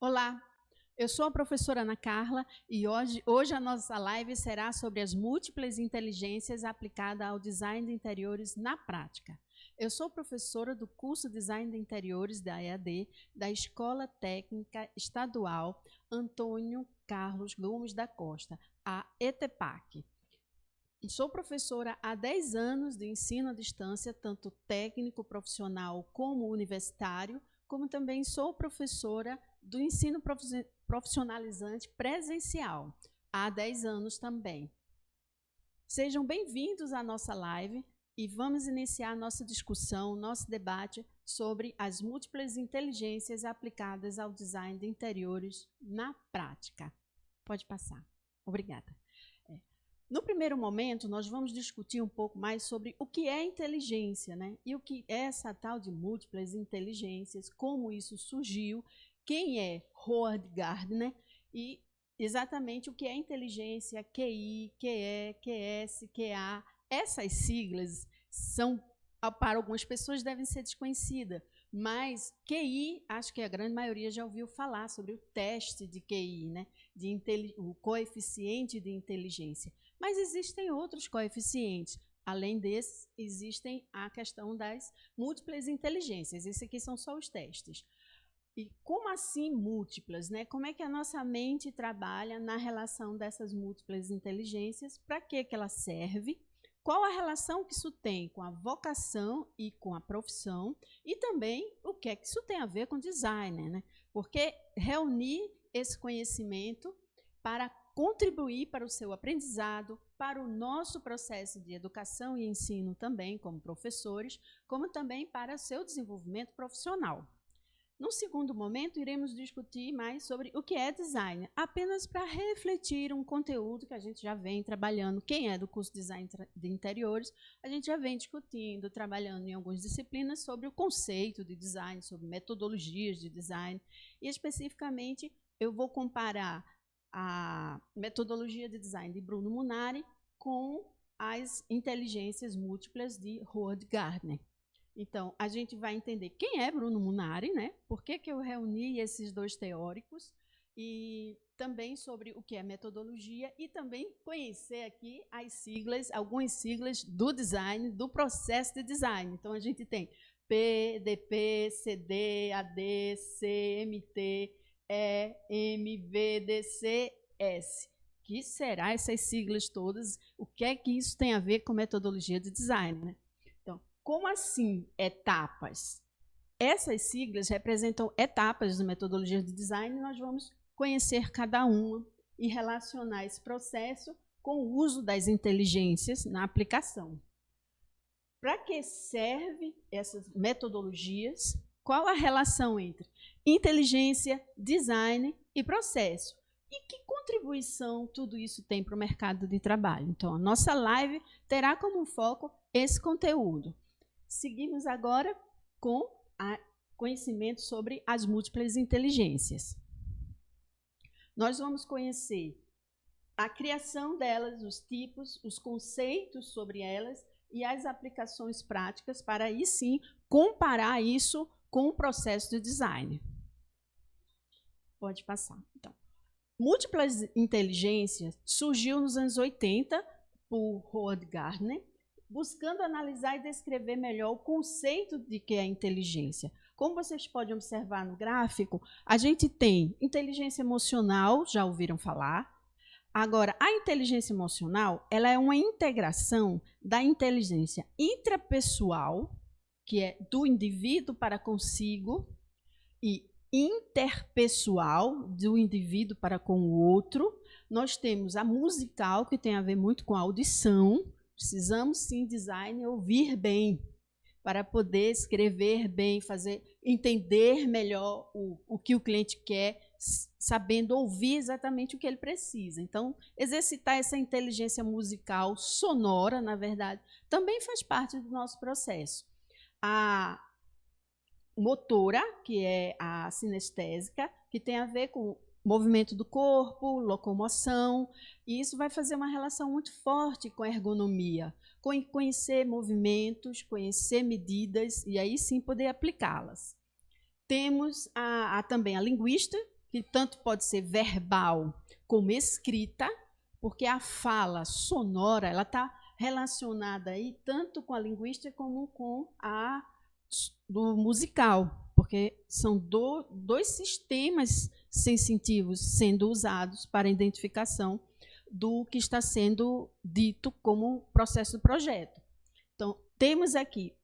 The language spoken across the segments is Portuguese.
Olá, eu sou a professora Ana Carla e hoje a nossa live será sobre as múltiplas inteligências aplicadas ao design de interiores na prática. Eu sou professora do curso Design de Interiores da EAD, da Escola Técnica Estadual Antônio Carlos Gomes da Costa, a ETEPAC. Sou professora há 10 anos de ensino à distância, tanto técnico, profissional como universitário, como também sou professora do ensino profissionalizante presencial, há 10 anos também. Sejam bem-vindos à nossa live e vamos iniciar nossa discussão, nosso debate sobre as múltiplas inteligências aplicadas ao design de interiores na prática. Pode passar. Obrigada. No primeiro momento, nós vamos discutir um pouco mais sobre o que é inteligência, né? E o que é essa tal de múltiplas inteligências, como isso surgiu, quem é Howard Gardner e exatamente o que é inteligência, QI, QE, QS, QA. Essas siglas são, para algumas pessoas, devem ser desconhecidas, mas QI, acho que a grande maioria já ouviu falar sobre o teste de QI, né? O coeficiente de inteligência. Mas existem outros coeficientes. Além desses, existem a questão das múltiplas inteligências. Esses aqui são só os testes. E como assim múltiplas, né? Como é que a nossa mente trabalha na relação dessas múltiplas inteligências? Para que ela serve? Qual a relação que isso tem com a vocação e com a profissão? E também o que é que isso tem a ver com design, né? Porque reunir esse conhecimento para contribuir para o seu aprendizado, para o nosso processo de educação e ensino também, como professores, como também para o seu desenvolvimento profissional. No segundo momento, iremos discutir mais sobre o que é design, apenas para refletir um conteúdo que a gente já vem trabalhando. Quem é do curso de Design de Interiores, a gente já vem discutindo, trabalhando em algumas disciplinas sobre o conceito de design, sobre metodologias de design, e especificamente eu vou comparar a metodologia de design de Bruno Munari com as inteligências múltiplas de Howard Gardner. Então, a gente vai entender quem é Bruno Munari, né? Por que eu reuni esses dois teóricos, e também sobre o que é metodologia, e também conhecer aqui as siglas, algumas siglas do design, do processo de design. Então, a gente tem PDP, CD, AD, CMT, EMVDCS. Que será essas siglas todas? O que é que isso tem a ver com metodologia de design, né? Então, como assim etapas? Essas siglas representam etapas de metodologia de design e nós vamos conhecer cada uma e relacionar esse processo com o uso das inteligências na aplicação. Para que servem essas metodologias? Qual a relação entre inteligência, design e processo? E que contribuição tudo isso tem para o mercado de trabalho? Então, a nossa live terá como foco esse conteúdo. Seguimos agora com conhecimento sobre as múltiplas inteligências. Nós vamos conhecer a criação delas, os tipos, os conceitos sobre elas e as aplicações práticas para aí sim comparar isso com o processo de design. Pode passar. Então, múltiplas inteligências surgiu nos anos 80 por Howard Gardner, buscando analisar e descrever melhor o conceito de que é a inteligência. Como vocês podem observar no gráfico, a gente tem inteligência emocional, já ouviram falar? Agora, a inteligência emocional, ela é uma integração da inteligência intrapessoal, que é do indivíduo para consigo, e interpessoal, do indivíduo para com o outro. Nós temos a musical, que tem a ver muito com a audição. Precisamos, sim, design, ouvir bem, para poder escrever bem, entender melhor o que o cliente quer, sabendo ouvir exatamente o que ele precisa. Então, exercitar essa inteligência musical sonora, na verdade, também faz parte do nosso processo. A motora, que é a sinestésica, que tem a ver com movimento do corpo, locomoção, e isso vai fazer uma relação muito forte com a ergonomia, com conhecer movimentos, conhecer medidas, e aí sim poder aplicá-las. Temos também a linguista, que tanto pode ser verbal como escrita, porque a fala sonora ela está relacionada aí tanto com a linguística como com a do musical, porque são dois sistemas sensitivos sendo usados para a identificação do que está sendo dito como processo do projeto. Então, temos aqui,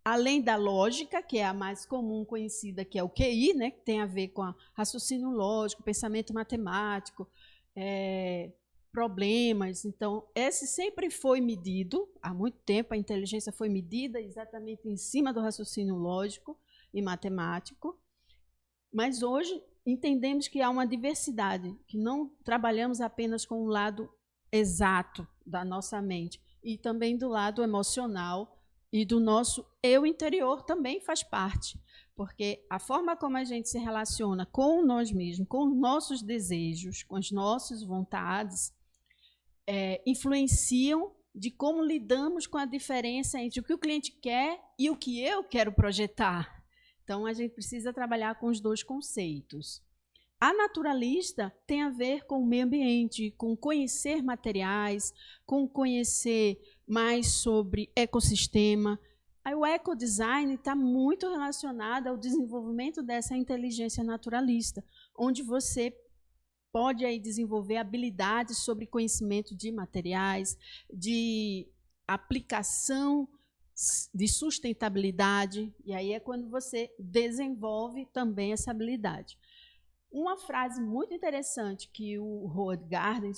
além da lógica, que é a mais comum conhecida, que é o QI, né, que tem a ver com a raciocínio lógico, pensamento matemático, problemas. Então, esse sempre foi medido, há muito tempo a inteligência foi medida exatamente em cima do raciocínio lógico e matemático, mas hoje entendemos que há uma diversidade, que não trabalhamos apenas com o lado exato da nossa mente, e também do lado emocional e do nosso eu interior também faz parte, porque a forma como a gente se relaciona com nós mesmos, com os nossos desejos, com as nossas vontades, influenciam de como lidamos com a diferença entre o que o cliente quer e o que eu quero projetar. Então, a gente precisa trabalhar com os dois conceitos. A naturalista tem a ver com o meio ambiente, com conhecer materiais, com conhecer mais sobre ecossistema. Aí, o ecodesign está muito relacionado ao desenvolvimento dessa inteligência naturalista, onde você pode aí desenvolver habilidades sobre conhecimento de materiais, de aplicação de sustentabilidade, e aí é quando você desenvolve também essa habilidade. Uma frase muito interessante que o Howard Gardner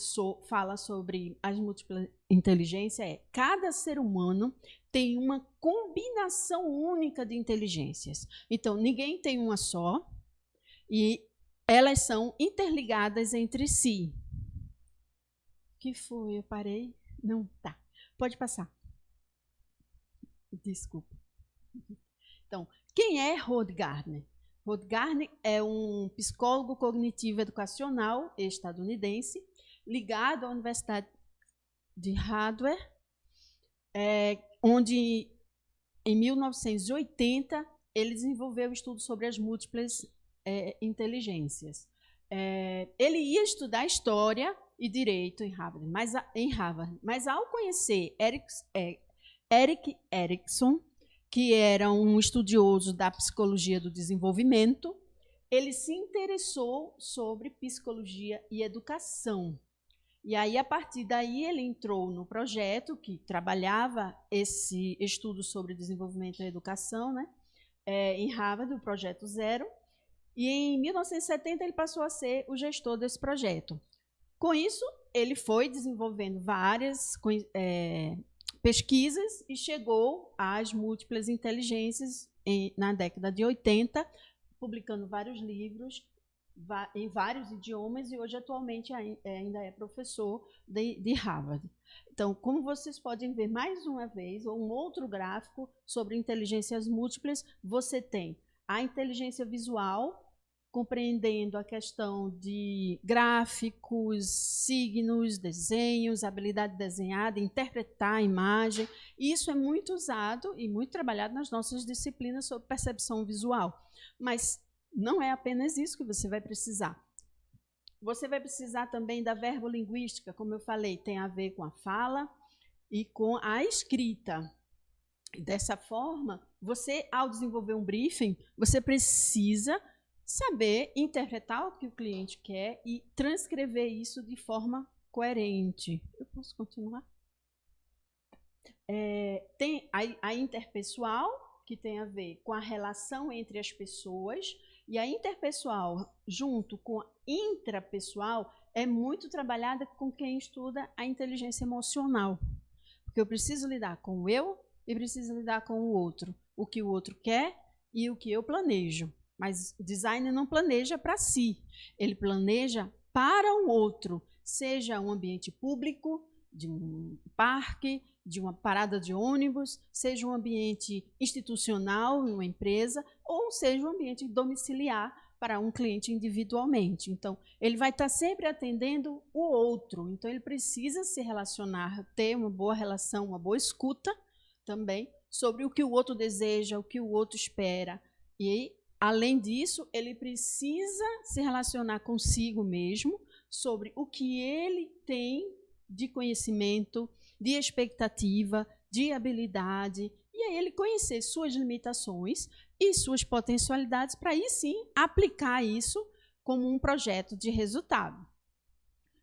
fala sobre as múltiplas inteligências é: cada ser humano tem uma combinação única de inteligências. Então, ninguém tem uma só, e elas são interligadas entre si. O que foi? Eu parei? Não, tá. Pode passar. Desculpa. Então, quem é Howard Gardner? Howard Gardner é um psicólogo cognitivo educacional estadunidense, ligado à Universidade de Harvard, onde, em 1980, ele desenvolveu um estudo sobre as múltiplas inteligências. Ele ia estudar História e Direito em Harvard, mas ao conhecer Erik Erikson, que era um estudioso da psicologia do desenvolvimento, ele se interessou sobre psicologia e educação. E aí, a partir daí, ele entrou no projeto que trabalhava esse estudo sobre desenvolvimento e educação, né, em Harvard, o Projeto Zero, e em 1970 ele passou a ser o gestor desse projeto. Com isso, ele foi desenvolvendo várias pesquisas e chegou às múltiplas inteligências na década de 80, publicando vários livros em vários idiomas, e hoje atualmente ainda é professor de Harvard. Então, como vocês podem ver mais uma vez, ou um outro gráfico sobre inteligências múltiplas, você tem a inteligência visual, compreendendo a questão de gráficos, signos, desenhos, habilidade de desenhar, de interpretar a imagem. Isso é muito usado e muito trabalhado nas nossas disciplinas sobre percepção visual. Mas não é apenas isso que você vai precisar. Você vai precisar também da verbolinguística, como eu falei, tem a ver com a fala e com a escrita. Dessa forma, você, ao desenvolver um briefing, você precisa saber interpretar o que o cliente quer e transcrever isso de forma coerente. Eu posso continuar? Tem a interpessoal, que tem a ver com a relação entre as pessoas, e a interpessoal, junto com a intrapessoal, é muito trabalhada com quem estuda a inteligência emocional. Porque eu preciso lidar com o eu e preciso lidar com o outro. O que o outro quer e o que eu planejo. Mas o designer não planeja para si, ele planeja para o outro, seja um ambiente público, de um parque, de uma parada de ônibus, seja um ambiente institucional em uma empresa, ou seja um ambiente domiciliar para um cliente individualmente. Então, ele vai estar sempre atendendo o outro, então ele precisa se relacionar, ter uma boa relação, uma boa escuta também, sobre o que o outro deseja, o que o outro espera, e além disso, ele precisa se relacionar consigo mesmo sobre o que ele tem de conhecimento, de expectativa, de habilidade, e aí ele conhecer suas limitações e suas potencialidades para aí sim aplicar isso como um projeto de resultado.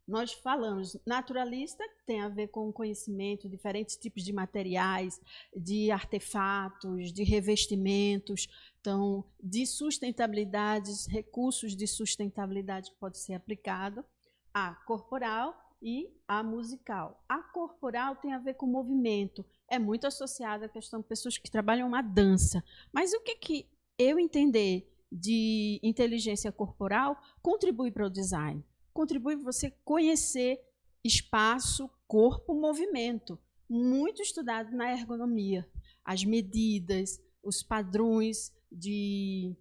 Nós falamos naturalista, que tem a ver com o conhecimento, diferentes tipos de materiais, de artefatos, de revestimentos, então, de sustentabilidades, recursos de sustentabilidade que pode ser aplicado. A corporal e a musical. A corporal tem a ver com movimento, é muito associada à questão de pessoas que trabalham uma dança. Mas o que eu entender de inteligência corporal contribui para o design? Contribui para você conhecer espaço, corpo, movimento. Muito estudado na ergonomia. As medidas, os padrões de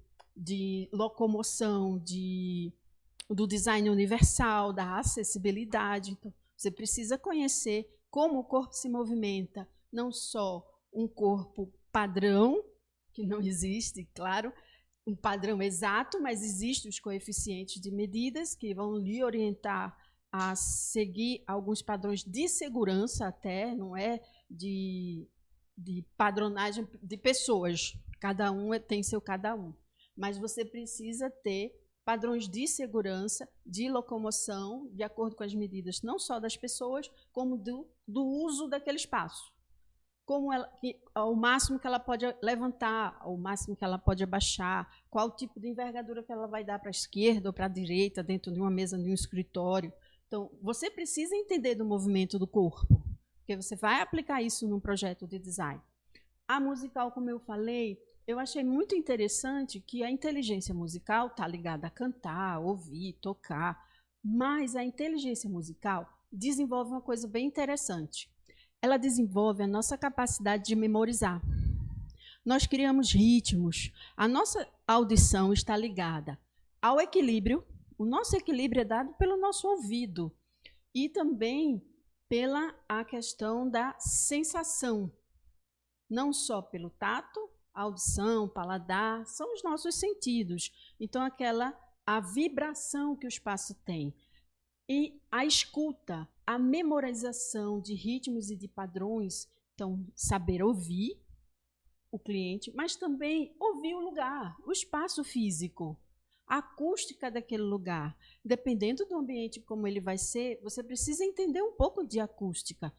locomoção, do design universal, da acessibilidade. Então, você precisa conhecer como o corpo se movimenta, não só um corpo padrão, que não existe, claro, um padrão exato, mas existem os coeficientes de medidas que vão lhe orientar a seguir alguns padrões de segurança até, não é de padronagem de pessoas, cada um tem seu cada um, mas você precisa ter padrões de segurança, de locomoção, de acordo com as medidas não só das pessoas, como do uso daquele espaço. Como ela, ao máximo que ela pode levantar, ao máximo que ela pode abaixar, qual o tipo de envergadura que ela vai dar para a esquerda ou para a direita, dentro de uma mesa, de um escritório. Então, você precisa entender do movimento do corpo, porque você vai aplicar isso num projeto de design. A musical, como eu falei, eu achei muito interessante que a inteligência musical está ligada a cantar, ouvir, tocar, mas a inteligência musical desenvolve uma coisa bem interessante. Ela desenvolve a nossa capacidade de memorizar. Nós criamos ritmos. A nossa audição está ligada ao equilíbrio. O nosso equilíbrio é dado pelo nosso ouvido e também pela a questão da sensação. Não só pelo tato, audição, paladar, são os nossos sentidos. Então, a vibração que o espaço tem. E a escuta, a memorização de ritmos e de padrões, então, saber ouvir o cliente, mas também ouvir o lugar, o espaço físico, a acústica daquele lugar. Dependendo do ambiente como ele vai ser, você precisa entender um pouco de acústica.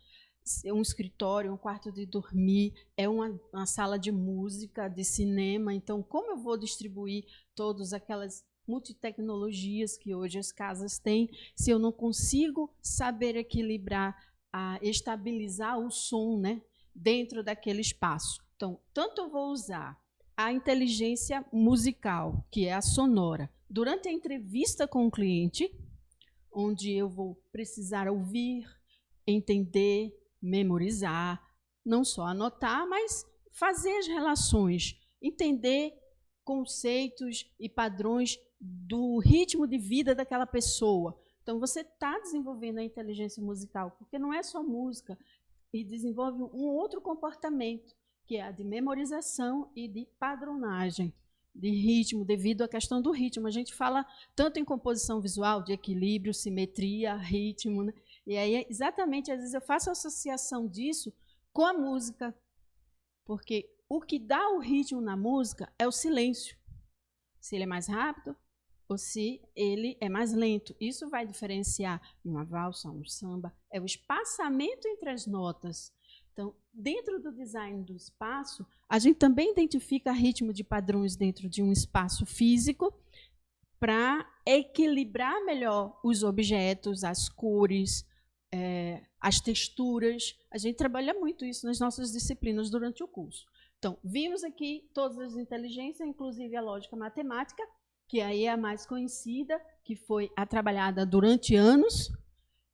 Um escritório, um quarto de dormir, é uma sala de música, de cinema. Então, como eu vou distribuir todas aquelas multitecnologias que hoje as casas têm, se eu não consigo saber equilibrar, estabilizar o som, né, dentro daquele espaço? Então, tanto eu vou usar a inteligência musical, que é a sonora, durante a entrevista com o cliente, onde eu vou precisar ouvir, entender, memorizar, não só anotar, mas fazer as relações, entender conceitos e padrões do ritmo de vida daquela pessoa. Então, você está desenvolvendo a inteligência musical, porque não é só música, e desenvolve um outro comportamento, que é a de memorização e de padronagem, de ritmo, devido à questão do ritmo. A gente fala tanto em composição visual, de equilíbrio, simetria, ritmo, né? E aí, exatamente, às vezes eu faço a associação disso com a música, porque o que dá o ritmo na música é o silêncio. Se ele é mais rápido ou se ele é mais lento. Isso vai diferenciar uma valsa, um samba, é o espaçamento entre as notas. Então, dentro do design do espaço, a gente também identifica ritmo de padrões dentro de um espaço físico para equilibrar melhor os objetos, as cores, as texturas. A gente trabalha muito isso nas nossas disciplinas durante o curso. Então, vimos aqui todas as inteligências, inclusive a lógica matemática, que aí é a mais conhecida, que foi trabalhada durante anos,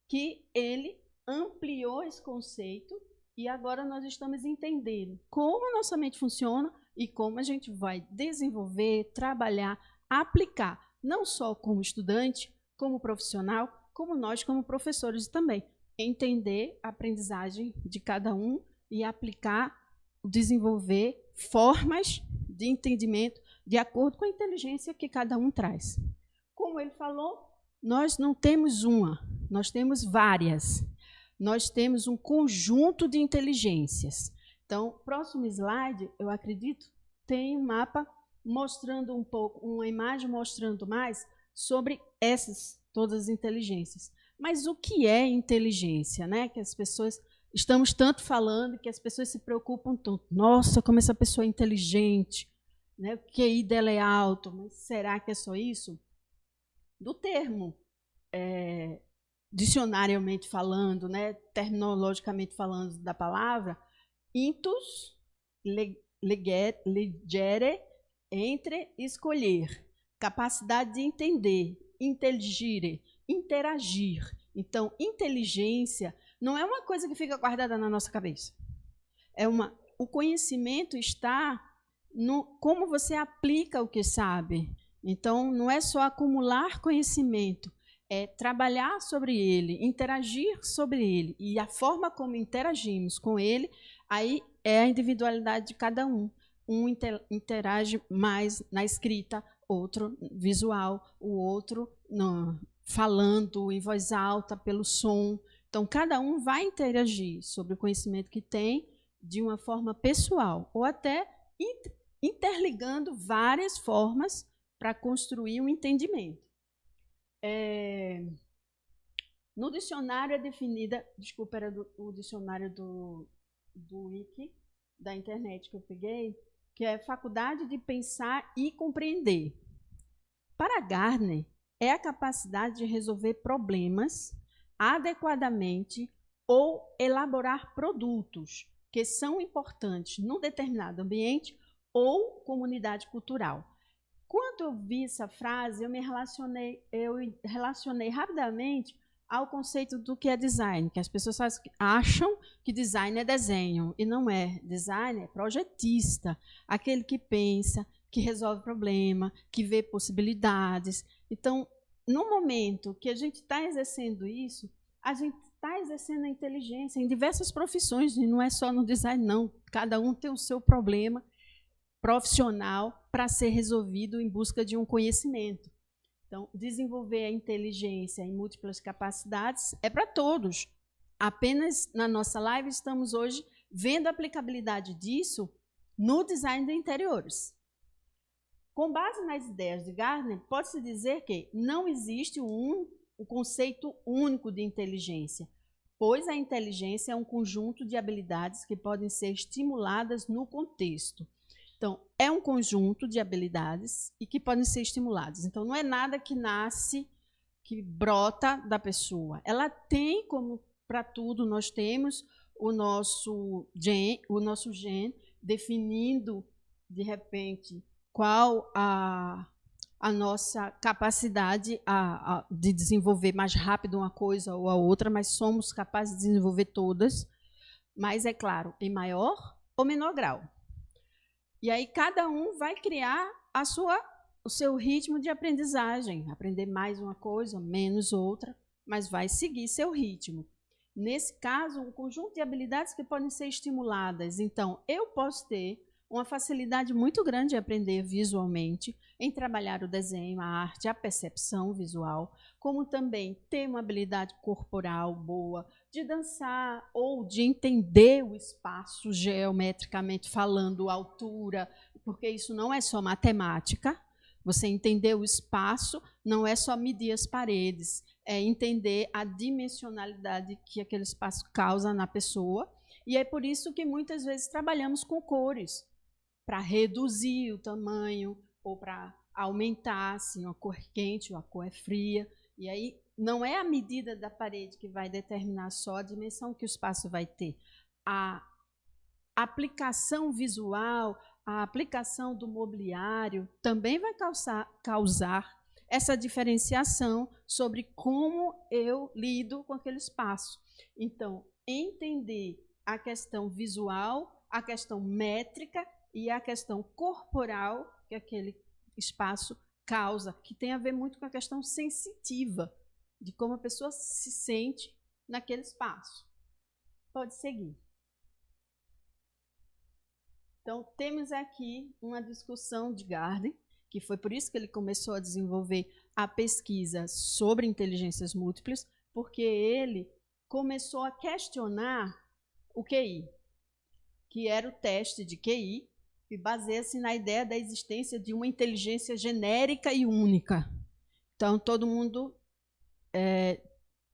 que ele ampliou esse conceito e agora nós estamos entendendo como a nossa mente funciona e como a gente vai desenvolver, trabalhar, aplicar, não só como estudante, como profissional, como nós, como professores também. Entender a aprendizagem de cada um e aplicar, desenvolver formas de entendimento de acordo com a inteligência que cada um traz. Como ele falou, nós não temos uma, nós temos várias. Nós temos um conjunto de inteligências. Então, próximo slide, eu acredito, tem um mapa mostrando um pouco, uma imagem mostrando mais sobre essas todas as inteligências. Mas o que é inteligência, né? Que as pessoas estamos tanto falando, que as pessoas se preocupam tanto. Nossa, como essa pessoa é inteligente, né? O QI dela é alto, mas será que é só isso? Do termo, dicionariamente falando, né? Terminologicamente falando da palavra, intus, legere, entre, escolher, capacidade de entender, inteligire, interagir. Então, inteligência não é uma coisa que fica guardada na nossa cabeça. O conhecimento está no como você aplica o que sabe. Então, não é só acumular conhecimento, é trabalhar sobre ele, interagir sobre ele. E a forma como interagimos com ele, aí é a individualidade de cada um. Um interage mais na escrita, outro visual, o outro falando em voz alta, pelo som. Então, cada um vai interagir sobre o conhecimento que tem de uma forma pessoal, ou até interligando várias formas para construir um entendimento. No dicionário é definida, desculpa, era o dicionário do Wiki, da internet que eu peguei, que é faculdade de pensar e compreender. Para Gardner, é a capacidade de resolver problemas adequadamente ou elaborar produtos que são importantes num determinado ambiente ou comunidade cultural. Quando eu vi essa frase, eu relacionei rapidamente ao conceito do que é design, que as pessoas acham que design é desenho, e não é. Design é projetista, aquele que pensa, que resolve problema, que vê possibilidades. Então, no momento que a gente está exercendo isso, a gente está exercendo a inteligência em diversas profissões, e não é só no design, não. Cada um tem o seu problema profissional para ser resolvido em busca de um conhecimento. Então, desenvolver a inteligência em múltiplas capacidades é para todos. Apenas na nossa live estamos hoje vendo a aplicabilidade disso no design de interiores. Com base nas ideias de Gardner, pode-se dizer que não existe um conceito único de inteligência, pois a inteligência é um conjunto de habilidades que podem ser estimuladas no contexto. Então, é um conjunto de habilidades e que podem ser estimuladas. Então, não é nada que nasce, que brota da pessoa. Ela tem, como para tudo, nós temos o nosso gene definindo, de repente, qual a nossa capacidade de desenvolver mais rápido uma coisa ou a outra, mas somos capazes de desenvolver todas, mas, é claro, em maior ou menor grau. E aí cada um vai criar o seu ritmo de aprendizagem, aprender mais uma coisa, menos outra, mas vai seguir seu ritmo. Nesse caso, um conjunto de habilidades que podem ser estimuladas. Então, eu posso ter uma facilidade muito grande de aprender visualmente, em trabalhar o desenho, a arte, a percepção visual, como também ter uma habilidade corporal boa, de dançar ou de entender o espaço geometricamente falando, a altura, porque isso não é só matemática. Você entender o espaço não é só medir as paredes, é entender a dimensionalidade que aquele espaço causa na pessoa. E é por isso que muitas vezes trabalhamos com cores, para reduzir o tamanho ou para aumentar, se uma cor é quente ou a cor é fria. E aí não é a medida da parede que vai determinar só a dimensão que o espaço vai ter. A aplicação visual, a aplicação do mobiliário também vai causar essa diferenciação sobre como eu lido com aquele espaço. Então, entender a questão visual, a questão métrica e a questão corporal que aquele espaço causa, que tem a ver muito com a questão sensitiva, de como a pessoa se sente naquele espaço. Pode seguir. Então, temos aqui uma discussão de Gardner, que foi por isso que ele começou a desenvolver a pesquisa sobre inteligências múltiplas, porque ele começou a questionar o QI, que era o teste de QI, que baseia-se na ideia da existência de uma inteligência genérica e única. Então, todo mundo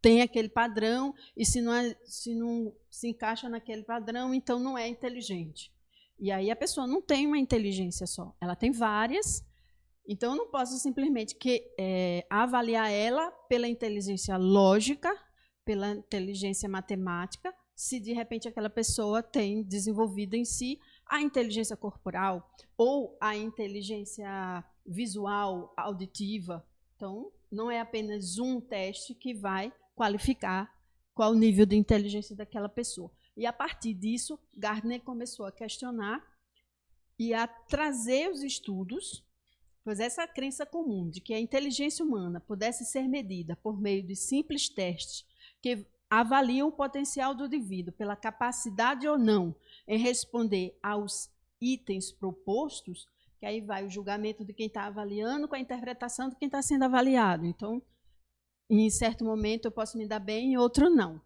tem aquele padrão, e se não se encaixa naquele padrão, então não é inteligente. E aí a pessoa não tem uma inteligência só, ela tem várias, então eu não posso simplesmente avaliar ela pela inteligência lógica, pela inteligência matemática, se de repente aquela pessoa tem desenvolvido em si a inteligência corporal ou a inteligência visual, auditiva. Então, não é apenas um teste que vai qualificar qual o nível de inteligência daquela pessoa. E, a partir disso, Gardner começou a questionar e a trazer os estudos, pois essa crença comum de que a inteligência humana pudesse ser medida por meio de simples testes que avaliam o potencial do indivíduo pela capacidade ou não em responder aos itens propostos, que aí vai o julgamento de quem está avaliando com a interpretação de quem está sendo avaliado. Então, em certo momento eu posso me dar bem, em outro não.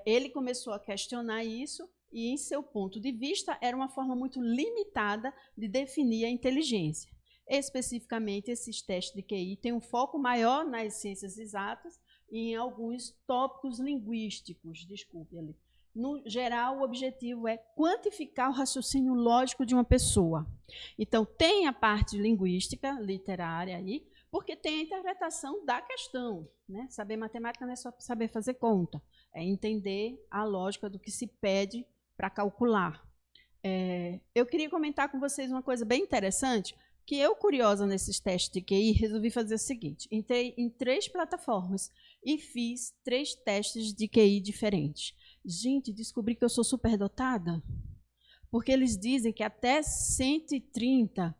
Ele começou a questionar isso e, em seu ponto de vista, era uma forma muito limitada de definir a inteligência. Especificamente, esses testes de QI têm um foco maior nas ciências exatas e em alguns tópicos linguísticos, desculpe ali. No geral, o objetivo é quantificar o raciocínio lógico de uma pessoa. Então, tem a parte linguística, literária aí, porque tem a interpretação da questão, né? Saber matemática não é só saber fazer conta, é entender a lógica do que se pede para calcular. Eu queria comentar com vocês uma coisa bem interessante, que eu, curiosa nesses testes de QI, resolvi fazer o seguinte: entrei em 3 plataformas e fiz 3 testes de QI diferentes. Gente, descobri que eu sou superdotada, porque eles dizem que até 130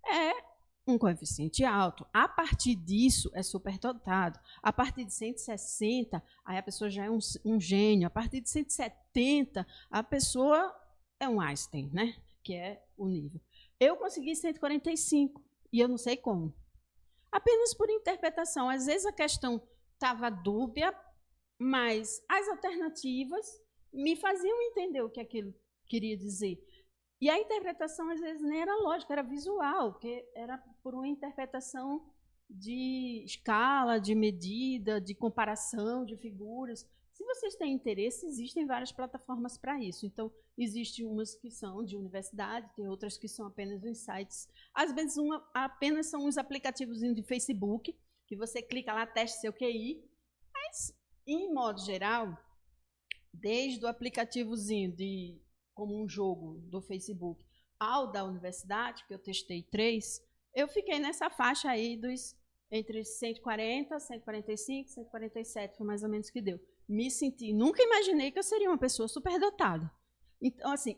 é um coeficiente alto. A partir disso, é superdotado. A partir de 160, aí a pessoa já é um gênio. A partir de 170, a pessoa é um Einstein, né? Que é o nível. Eu consegui 145, e eu não sei como. Apenas por interpretação. Às vezes a questão estava dúbia, mas as alternativas me faziam entender o que aquilo queria dizer. E a interpretação, às vezes, nem era lógica, era visual, porque era por uma interpretação de escala, de medida, de comparação de figuras. Se vocês têm interesse, existem várias plataformas para isso. Então, existem umas que são de universidade, tem outras que são apenas os sites. Às vezes, apenas são uns aplicativos de Facebook, que você clica lá, teste seu QI. Mas, em modo geral, desde o aplicativozinho como um jogo do Facebook ao da universidade, que eu testei 3, eu fiquei nessa faixa aí entre 140, 145, 147, foi mais ou menos que deu. Me senti, nunca imaginei que eu seria uma pessoa superdotada. Então, assim,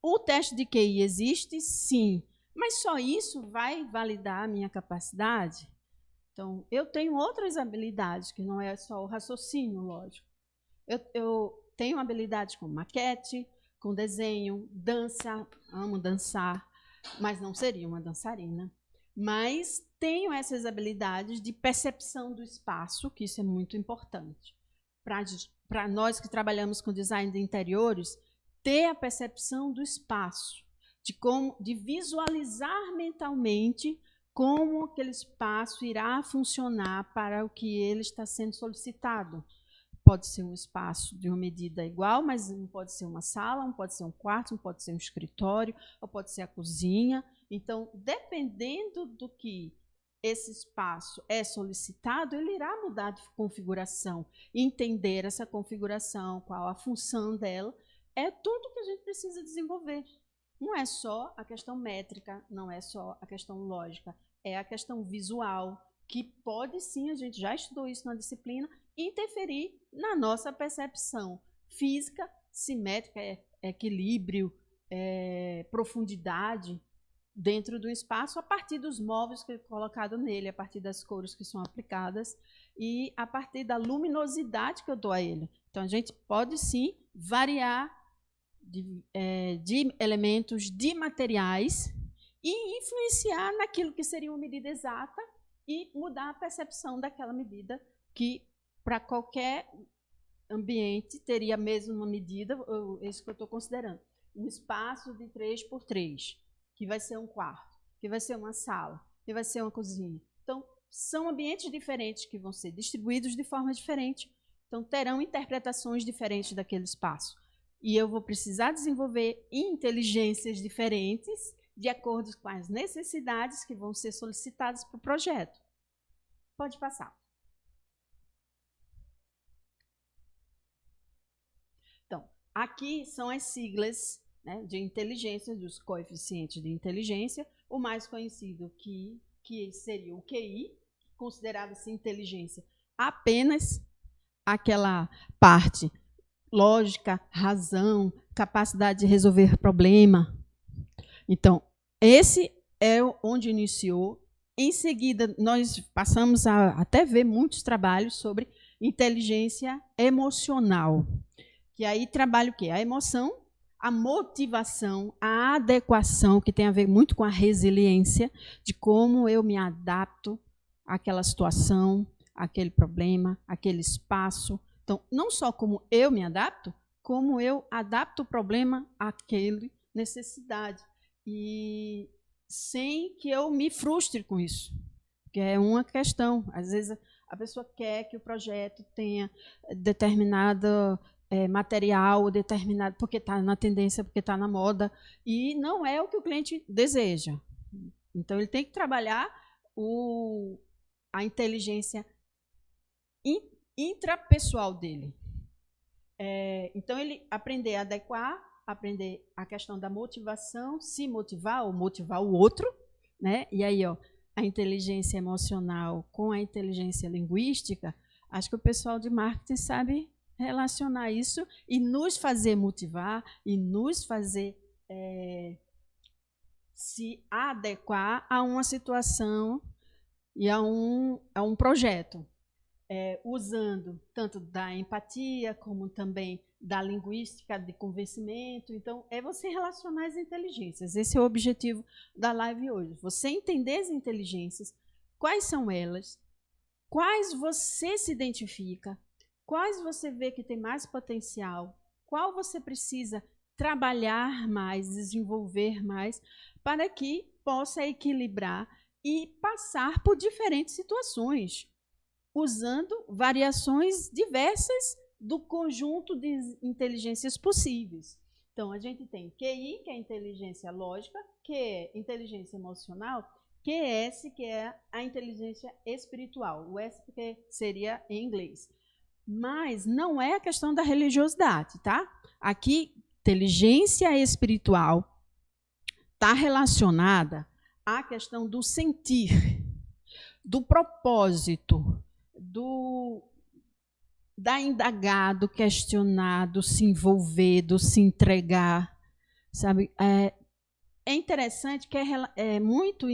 o teste de QI existe, sim, mas só isso vai validar a minha capacidade? Então, eu tenho outras habilidades, que não é só o raciocínio, lógico. Eu tenho habilidades com maquete, com desenho, dança, amo dançar, mas não seria uma dançarina. Mas tenho essas habilidades de percepção do espaço, que isso é muito importante. Para nós que trabalhamos com design de interiores, ter a percepção do espaço, de visualizar mentalmente como aquele espaço irá funcionar para o que ele está sendo solicitado. Pode ser um espaço de uma medida igual, mas não pode ser uma sala, não pode ser um quarto, não pode ser um escritório, ou pode ser a cozinha. Então, dependendo do que esse espaço é solicitado, ele irá mudar de configuração. Entender essa configuração, qual a função dela, é tudo que a gente precisa desenvolver. Não é só a questão métrica, não é só a questão lógica, é a questão visual, que pode sim, a gente já estudou isso na disciplina, interferir na nossa percepção física, simétrica, equilíbrio, profundidade dentro do espaço, a partir dos móveis que é colocado nele, a partir das cores que são aplicadas e a partir da luminosidade que eu dou a ele. Então, a gente pode sim variar de elementos, de materiais, e influenciar naquilo que seria uma medida exata e mudar a percepção daquela medida, que para qualquer ambiente teria a mesma medida, isso que eu estou considerando. Um espaço de 3 por 3, que vai ser um quarto, que vai ser uma sala, que vai ser uma cozinha. Então, são ambientes diferentes que vão ser distribuídos de forma diferente. Então, terão interpretações diferentes daquele espaço. E eu vou precisar desenvolver inteligências diferentes de acordo com as necessidades que vão ser solicitadas para o projeto. Pode passar. Então, aqui são as siglas, né, de inteligência, dos coeficientes de inteligência. O mais conhecido que seria o QI, considerava-se inteligência apenas aquela parte lógica, razão, capacidade de resolver problema. Então, esse é onde iniciou. Em seguida, nós passamos a até ver muitos trabalhos sobre inteligência emocional, que aí trabalha o quê? A emoção, a motivação, a adequação, que tem a ver muito com a resiliência, de como eu me adapto àquela situação, àquele problema, àquele espaço. Então, não só como eu me adapto, como eu adapto o problema àquela necessidade. E sem que eu me frustre com isso, que é uma questão. Às vezes, a pessoa quer que o projeto tenha determinado material, determinado, porque está na tendência, porque está na moda, e não é o que o cliente deseja. Então, ele tem que trabalhar a inteligência intrapessoal dele. Então, ele aprender a adequar, aprender a questão da motivação, se motivar ou motivar o outro, né? E aí, ó, a inteligência emocional com a inteligência linguística, acho que o pessoal de marketing sabe relacionar isso e nos fazer motivar e nos fazer se adequar a uma situação e a um projeto, usando tanto da empatia como também da linguística de convencimento. Então, é você relacionar as inteligências. Esse é o objetivo da live hoje. Você entender as inteligências, quais são elas, quais você se identifica, quais você vê que tem mais potencial, qual você precisa trabalhar mais, desenvolver mais, para que possa equilibrar e passar por diferentes situações, usando variações diversas do conjunto de inteligências possíveis. Então, a gente tem QI, que é inteligência lógica, que é inteligência emocional, QS, que é a inteligência espiritual, o S porque seria em inglês. Mas não é a questão da religiosidade, tá? Aqui, inteligência espiritual está relacionada à questão do sentir, do propósito, da indagar, do questionar, do se envolver, do se entregar, sabe? É interessante que é muito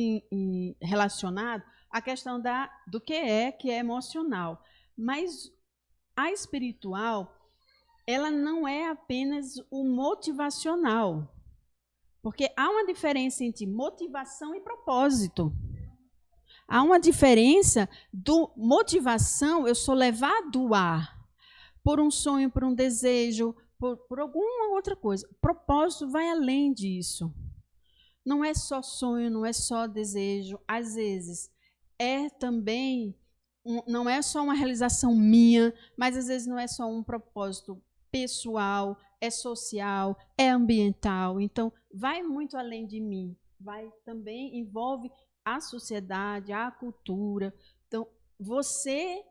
relacionado à questão do que é emocional. Mas a espiritual, ela não é apenas o motivacional, porque há uma diferença entre motivação e propósito. Há uma diferença do motivação, eu sou levado por um sonho, por um desejo, por alguma outra coisa. Propósito vai além disso. Não é só sonho, não é só desejo. Às vezes é também, não é só uma realização minha, mas às vezes não é só um propósito pessoal, é social, é ambiental. Então, vai muito além de mim. Vai também, envolve a sociedade, a cultura. Então, você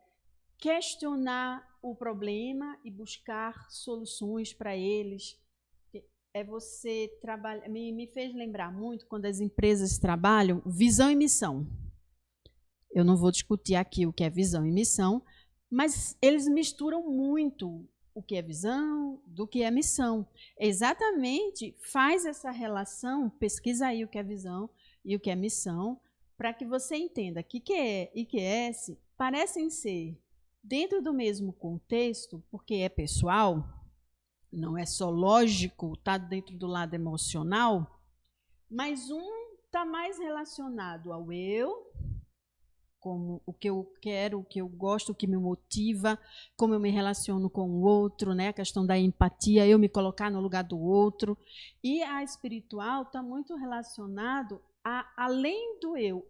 questionar o problema e buscar soluções para eles, é você trabalhar. Me fez lembrar muito quando as empresas trabalham visão e missão. Eu não vou discutir aqui o que é visão e missão, mas eles misturam muito o que é visão do que é missão. Exatamente, faz essa relação, pesquisa aí o que é visão e o que é missão, para que você entenda que QE e QS parecem ser dentro do mesmo contexto, porque é pessoal, não é só lógico, está dentro do lado emocional, mas um está mais relacionado ao eu, como o que eu quero, o que eu gosto, o que me motiva, como eu me relaciono com o outro, né? A questão da empatia, eu me colocar no lugar do outro. E a espiritual está muito relacionado a além do eu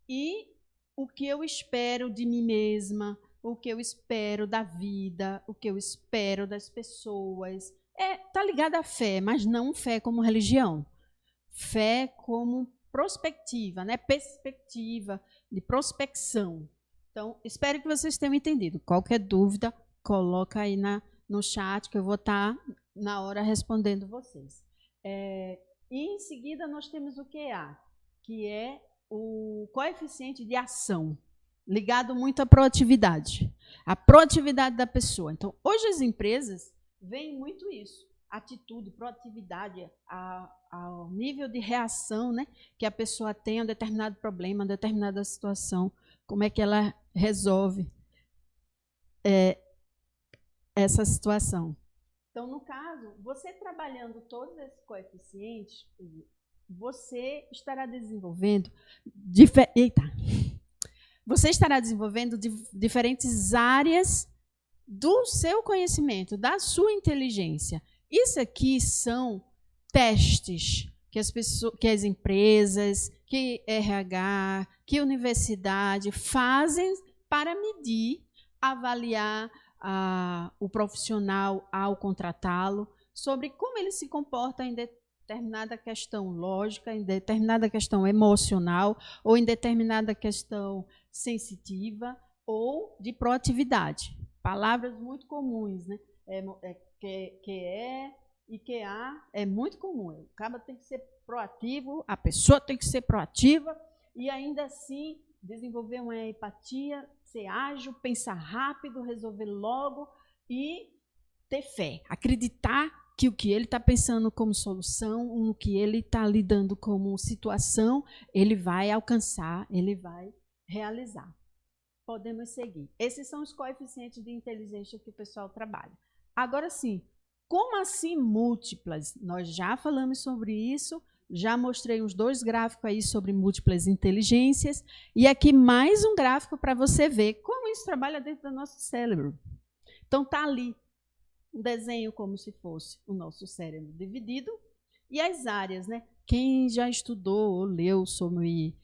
e o que eu espero de mim mesma, o que eu espero da vida, o que eu espero das pessoas. Tá ligado à fé, mas não fé como religião. Fé como prospectiva, né? Perspectiva de prospecção. Então, espero que vocês tenham entendido. Qualquer dúvida, coloca aí no chat que eu vou estar na hora respondendo vocês. E em seguida nós temos o QA, que é o coeficiente de ação, ligado muito à proatividade. A proatividade da pessoa. Então, hoje as empresas veem muito isso. Atitude, proatividade, ao nível de reação, né, que a pessoa tem a um determinado problema, a determinada situação, como é que ela resolve essa situação. Então, no caso, você trabalhando todos esses coeficientes, você estará desenvolvendo diferentes áreas do seu conhecimento, da sua inteligência. Isso aqui são testes que as empresas, que RH, que universidade fazem para medir, avaliar o profissional ao contratá-lo, sobre como ele se comporta em determinada questão lógica, em determinada questão emocional, ou em determinada questão sensitiva, ou de proatividade. Palavras muito comuns, né? QE e QA é muito comum. O cara tem que ser proativo, a pessoa tem que ser proativa e ainda assim desenvolver uma empatia, ser ágil, pensar rápido, resolver logo e ter fé, acreditar que o que ele está pensando como solução, o que ele está lidando como situação, ele vai alcançar, ele vai realizar. Podemos seguir. Esses são os coeficientes de inteligência que o pessoal trabalha. Agora sim, como assim múltiplas? Nós já falamos sobre isso, já mostrei uns 2 gráficos aí sobre múltiplas inteligências, e aqui mais um gráfico para você ver como isso trabalha dentro do nosso cérebro. Então, está ali um desenho como se fosse o nosso cérebro dividido, e as áreas, né? Quem já estudou ou leu sobre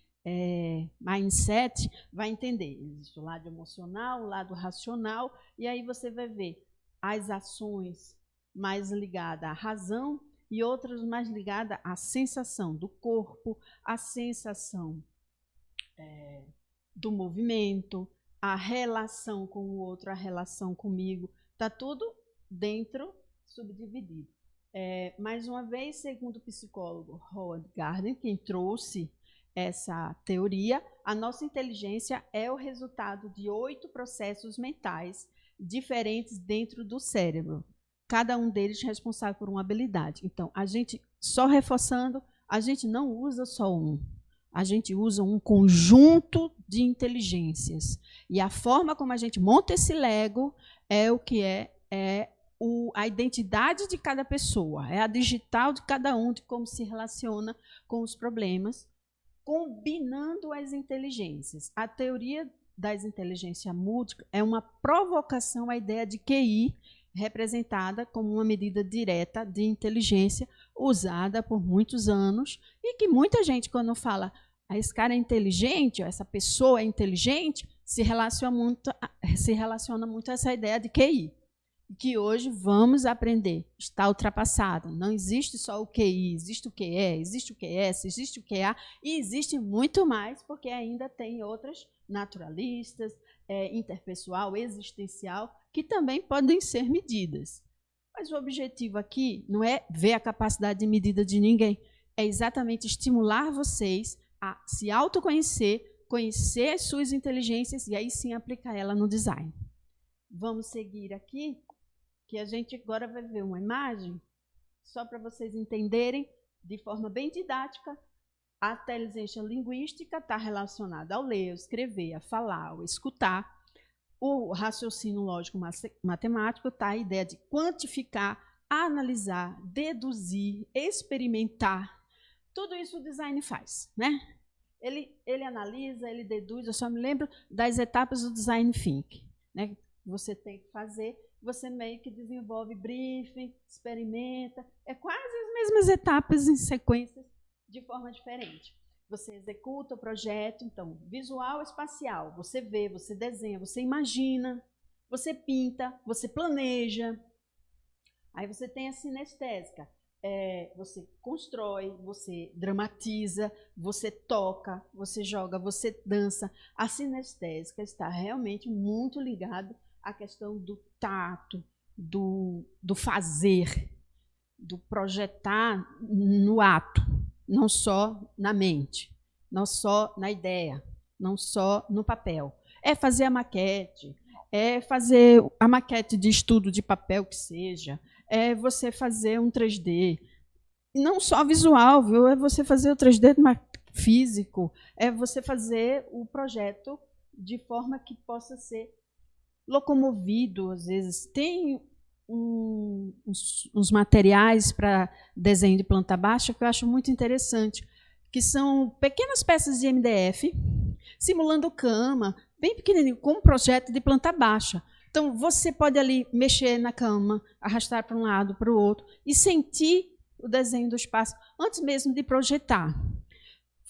mindset vai entender. Existe o lado emocional, o lado racional, e aí você vai ver as ações mais ligadas à razão e outras mais ligadas à sensação do corpo, à sensação do movimento, a relação com o outro, a relação comigo. Está tudo dentro, subdividido. Mais uma vez, segundo o psicólogo Howard Gardner, quem trouxe essa teoria, a nossa inteligência é o resultado de 8 processos mentais diferentes dentro do cérebro, cada um deles responsável por uma habilidade. Então, a gente, só reforçando, a gente não usa só um, a gente usa um conjunto de inteligências. E a forma como a gente monta esse Lego é o que a identidade de cada pessoa, é a digital de cada um, de como se relaciona com os problemas, combinando as inteligências. A teoria das inteligências múltiplas é uma provocação à ideia de QI, representada como uma medida direta de inteligência, usada por muitos anos, e que muita gente, quando fala esse cara é inteligente, ou essa pessoa é inteligente, se relaciona muito a essa ideia de QI. Que hoje vamos aprender, está ultrapassado. Não existe só o QI, existe o QE, existe o QS, existe o QA, e existe muito mais, porque ainda tem outras naturalistas, interpessoal, existencial, que também podem ser medidas. Mas o objetivo aqui não é ver a capacidade de medida de ninguém, é exatamente estimular vocês a se autoconhecer, conhecer as suas inteligências e aí sim aplicar ela no design. Vamos seguir aqui, que a gente agora vai ver uma imagem, só para vocês entenderem, de forma bem didática, a inteligência linguística está relacionada ao ler, ao escrever, a falar, ao escutar. O raciocínio lógico-matemático está a ideia de quantificar, analisar, deduzir, experimentar. Tudo isso o design faz, né? Ele analisa, ele deduz. Eu só me lembro das etapas do design thinking, né? Você tem que fazer, você meio que desenvolve briefing, experimenta. É quase as mesmas etapas em sequências de forma diferente. Você executa o projeto, então, visual, espacial. Você vê, você desenha, você imagina, você pinta, você planeja. Aí você tem a sinestésica. Você constrói, você dramatiza, você toca, você joga, você dança. A sinestésica está realmente muito ligada à questão do tato, do fazer, do projetar no ato, não só na mente, não só na ideia, não só no papel. É fazer a maquete, é fazer a maquete de estudo de papel que seja, é você fazer um 3D, não só visual, viu? É você fazer o 3D físico, é você fazer o projeto de forma que possa ser locomovido, às vezes. Tem uns materiais para desenho de planta baixa que eu acho muito interessante, que são pequenas peças de MDF, simulando cama, bem pequenininho, com um projeto de planta baixa. Então, você pode ali mexer na cama, arrastar para um lado, para o outro, e sentir o desenho do espaço, antes mesmo de projetar.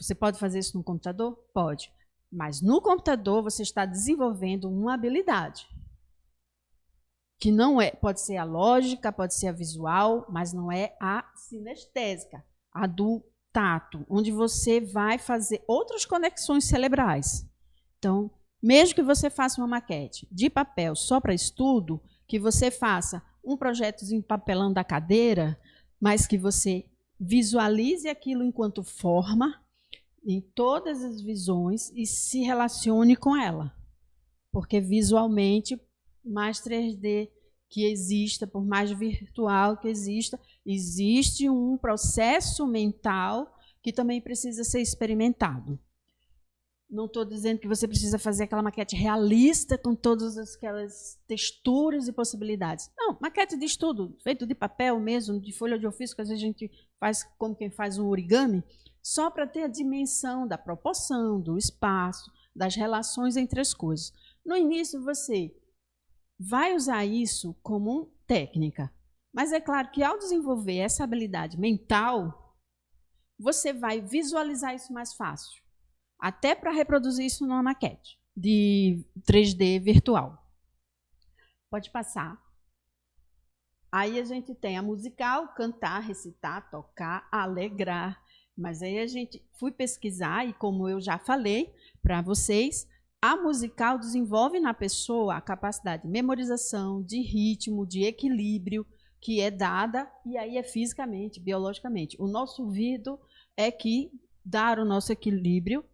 Você pode fazer isso no computador? Pode. Mas no computador você está desenvolvendo uma habilidade, que não é, pode ser a lógica, pode ser a visual, mas não é a sinestésica, a do tato, onde você vai fazer outras conexões cerebrais. Então, mesmo que você faça uma maquete de papel só para estudo, que você faça um projetozinho papelão da cadeira, mas que você visualize aquilo enquanto forma, em todas as visões, e se relacione com ela. Porque visualmente, mais 3D que exista, por mais virtual que exista, existe um processo mental que também precisa ser experimentado. Não estou dizendo que você precisa fazer aquela maquete realista com todas aquelas texturas e possibilidades. Não, maquete de estudo, feito de papel mesmo, de folha de ofício, que às vezes a gente faz como quem faz um origami, só para ter a dimensão da proporção, do espaço, das relações entre as coisas. No início, você vai usar isso como técnica, mas é claro que ao desenvolver essa habilidade mental, você vai visualizar isso mais fácil. Até para reproduzir isso numa maquete de 3D virtual. Pode passar. Aí a gente tem a musical, cantar, recitar, tocar, alegrar. Mas aí a gente fui pesquisar e, como eu já falei para vocês, a musical desenvolve na pessoa a capacidade de memorização, de ritmo, de equilíbrio, que é dada, e aí é fisicamente, biologicamente. O nosso ouvido é que dá o nosso equilíbrio,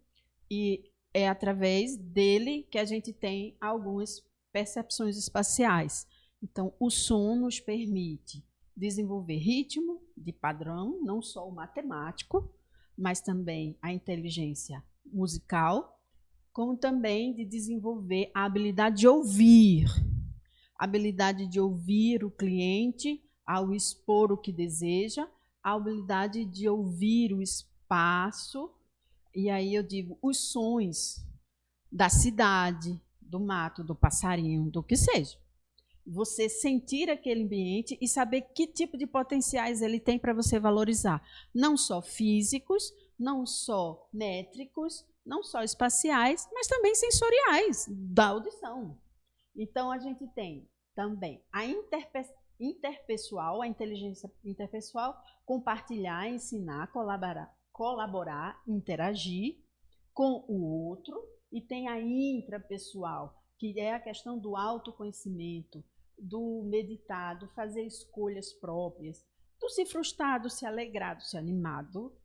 e é através dele que a gente tem algumas percepções espaciais. Então, o som nos permite desenvolver ritmo de padrão, não só o matemático, mas também a inteligência musical, como também de desenvolver a habilidade de ouvir. A habilidade de ouvir o cliente ao expor o que deseja, a habilidade de ouvir o espaço. E aí eu digo, os sons da cidade, do mato, do passarinho, do que seja. Você sentir aquele ambiente e saber que tipo de potenciais ele tem para você valorizar. Não só físicos, não só métricos, não só espaciais, mas também sensoriais, da audição. Então, a gente tem também a interpessoal, a inteligência interpessoal, compartilhar, ensinar, colaborar, interagir com o outro, e tem a intrapessoal, que é a questão do autoconhecimento, do meditar, do fazer escolhas próprias, do se frustrar, do se alegrar, do se animado.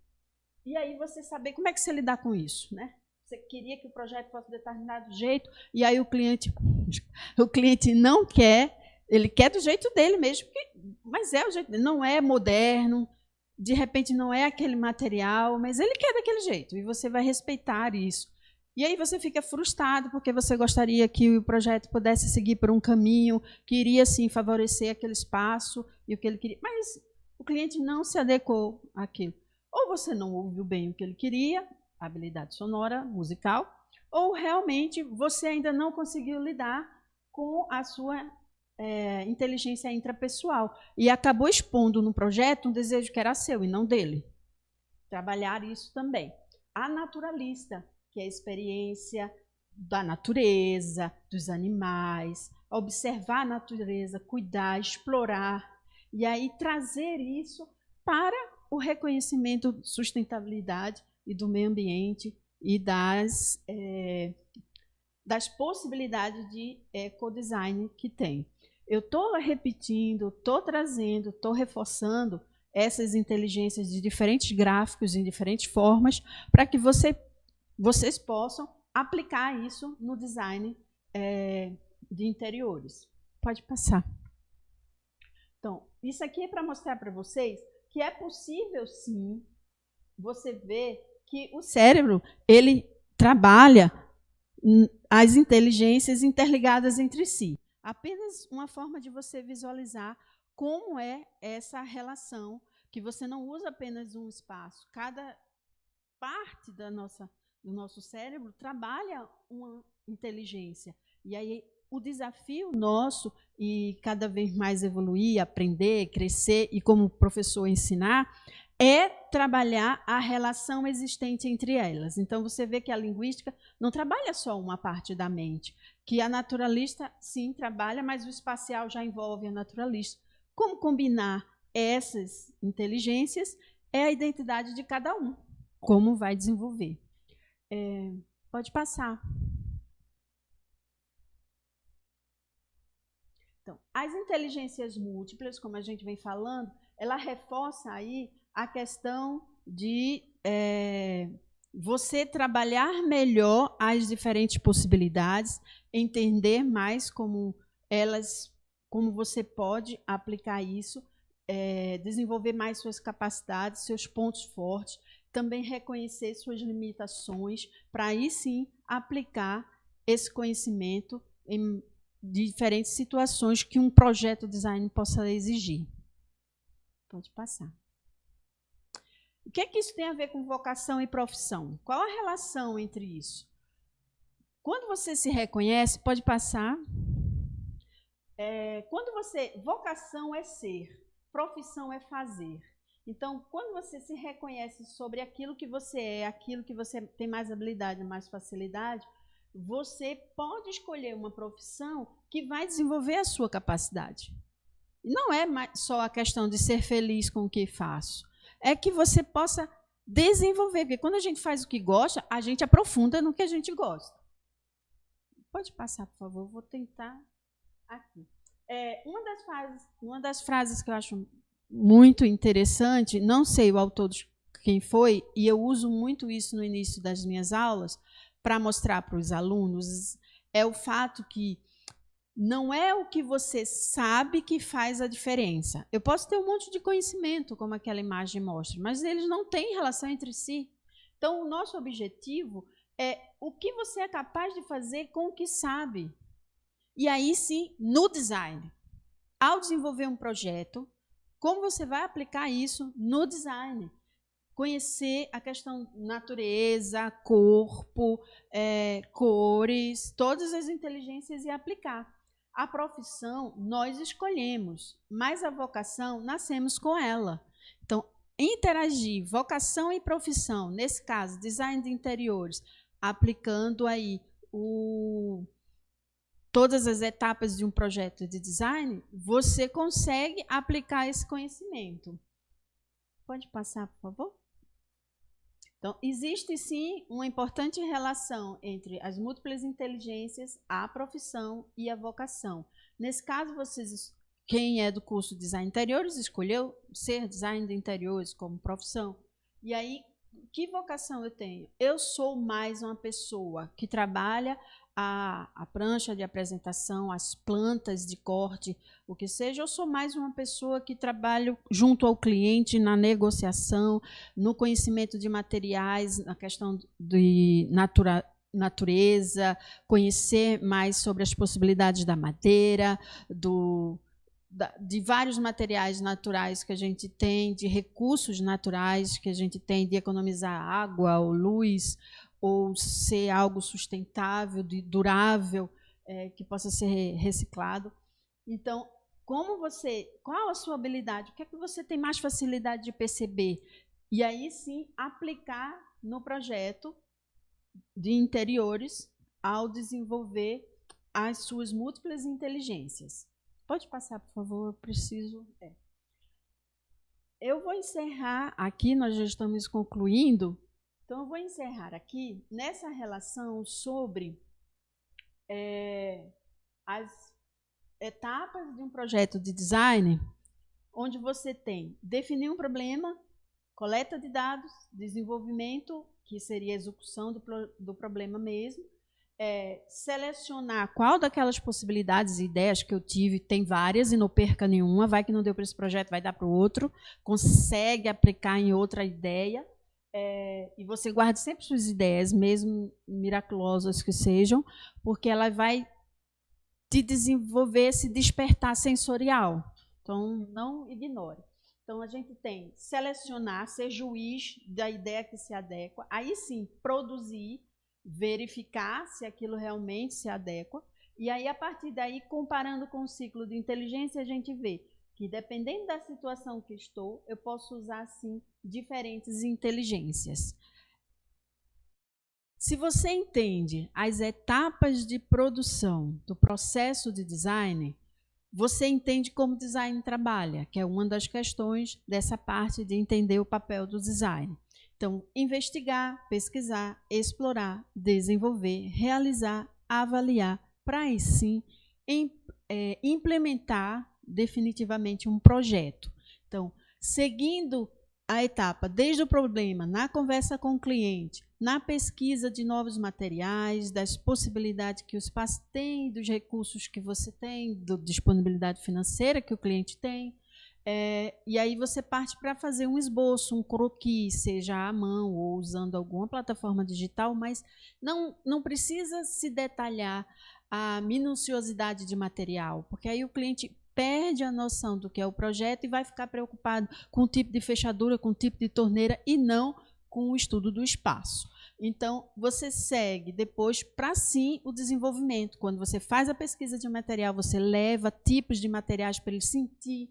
E aí você saber como é que você lidar com isso, né? Você queria que o projeto fosse de determinado jeito, e aí o cliente não quer, ele quer do jeito dele mesmo, mas é o jeito dele, não é moderno, de repente não é aquele material, mas ele quer daquele jeito, e você vai respeitar isso. E aí você fica frustrado porque você gostaria que o projeto pudesse seguir por um caminho que iria, sim, favorecer aquele espaço e o que ele queria. Mas o cliente não se adequou àquilo. Ou você não ouviu bem o que ele queria, habilidade sonora, musical, ou realmente você ainda não conseguiu lidar com a sua inteligência intrapessoal e acabou expondo no projeto um desejo que era seu e não dele. Trabalhar isso também. A naturalista, que é a experiência da natureza, dos animais, observar a natureza, cuidar, explorar, e aí trazer isso para o reconhecimento de sustentabilidade e do meio ambiente e das possibilidades de ecodesign que tem. Eu estou repetindo, estou trazendo, estou reforçando essas inteligências de diferentes gráficos, em diferentes formas, para que vocês possam aplicar isso no design de interiores. Pode passar. Então, isso aqui é para mostrar para vocês que é possível, sim, você ver que o cérebro, ele trabalha as inteligências interligadas entre si. Apenas uma forma de você visualizar como é essa relação, que você não usa apenas um espaço. Cada parte do nosso cérebro trabalha uma inteligência. E aí o desafio nosso, e cada vez mais evoluir, aprender, crescer, e como professor ensinar, é trabalhar a relação existente entre elas. Então, você vê que a linguística não trabalha só uma parte da mente, que a naturalista, sim, trabalha, mas o espacial já envolve a naturalista. Como combinar essas inteligências é a identidade de cada um, como vai desenvolver. Pode passar. Então, as inteligências múltiplas, como a gente vem falando, ela reforça aí a questão de você trabalhar melhor as diferentes possibilidades, entender mais como você pode aplicar isso, desenvolver mais suas capacidades, seus pontos fortes, também reconhecer suas limitações, para aí sim aplicar esse conhecimento em diferentes situações que um projeto design possa exigir. Pode passar. O que é que isso tem a ver com vocação e profissão? Qual a relação entre isso? Quando você se reconhece, pode passar. Vocação é ser, profissão é fazer. Então, quando você se reconhece sobre aquilo que você tem mais habilidade, mais facilidade, você pode escolher uma profissão que vai desenvolver a sua capacidade. Não é só a questão de ser feliz com o que faço, é que você possa desenvolver, porque quando a gente faz o que gosta, a gente aprofunda no que a gente gosta. Pode passar, por favor, vou tentar aqui. Uma das frases que eu acho muito interessante, não sei o autor de quem foi, e eu uso muito isso no início das minhas aulas, para mostrar para os alunos, é o fato que não é o que você sabe que faz a diferença. Eu posso ter um monte de conhecimento, como aquela imagem mostra, mas eles não têm relação entre si. Então, o nosso objetivo é o que você é capaz de fazer com o que sabe. E aí, sim, no design. Ao desenvolver um projeto, como você vai aplicar isso no design? Conhecer a questão natureza, corpo, cores, todas as inteligências e aplicar. A profissão nós escolhemos, mas a vocação nascemos com ela. Então, interagir vocação e profissão, nesse caso, design de interiores, aplicando aí todas as etapas de um projeto de design, você consegue aplicar esse conhecimento. Pode passar, por favor? Então, existe sim uma importante relação entre as múltiplas inteligências, a profissão e a vocação. Nesse caso, quem é do curso de Design de Interiores escolheu ser design de interiores como profissão. E aí, que vocação eu tenho? Eu sou mais uma pessoa que trabalha a prancha de apresentação, as plantas de corte, o que seja. Eu sou mais uma pessoa que trabalha junto ao cliente na negociação, no conhecimento de materiais, na questão de natureza, conhecer mais sobre as possibilidades da madeira, de vários materiais naturais que a gente tem, de recursos naturais que a gente tem, de economizar água ou luz, ou ser algo sustentável, durável, que possa ser reciclado. Então, qual a sua habilidade? O que é que você tem mais facilidade de perceber? E aí sim aplicar no projeto de interiores ao desenvolver as suas múltiplas inteligências. Pode passar, por favor, eu preciso. Eu vou encerrar aqui, nós já estamos concluindo, então eu vou encerrar aqui nessa relação sobre as etapas de um projeto de design, onde você tem definir um problema, coleta de dados, desenvolvimento, que seria a execução do problema mesmo, selecionar qual daquelas possibilidades e ideias que eu tive, tem várias e não perca nenhuma, vai que não deu para esse projeto, vai dar para o outro, consegue aplicar em outra ideia, e você guarde sempre suas ideias, mesmo miraculosas que sejam, porque ela vai te desenvolver esse despertar sensorial. Então, não ignore. Então, a gente tem selecionar, ser juiz da ideia que se adequa, aí sim, produzir, verificar se aquilo realmente se adequa, e aí, a partir daí, comparando com o ciclo de inteligência, a gente vê que, dependendo da situação que estou, eu posso usar, sim, diferentes inteligências. Se você entende as etapas de produção do processo de design, você entende como o design trabalha, que é uma das questões dessa parte de entender o papel do design. Então, investigar, pesquisar, explorar, desenvolver, realizar, avaliar, para aí sim implementar definitivamente um projeto. Então, seguindo a etapa desde o problema, na conversa com o cliente, na pesquisa de novos materiais, das possibilidades que o espaço tem, dos recursos que você tem, da disponibilidade financeira que o cliente tem, e aí você parte para fazer um esboço, um croquis, seja à mão ou usando alguma plataforma digital, mas não precisa se detalhar a minuciosidade de material, porque aí o cliente perde a noção do que é o projeto e vai ficar preocupado com o tipo de fechadura, com o tipo de torneira e não com o estudo do espaço. Então, você segue depois para sim o desenvolvimento. Quando você faz a pesquisa de material, você leva tipos de materiais para ele sentir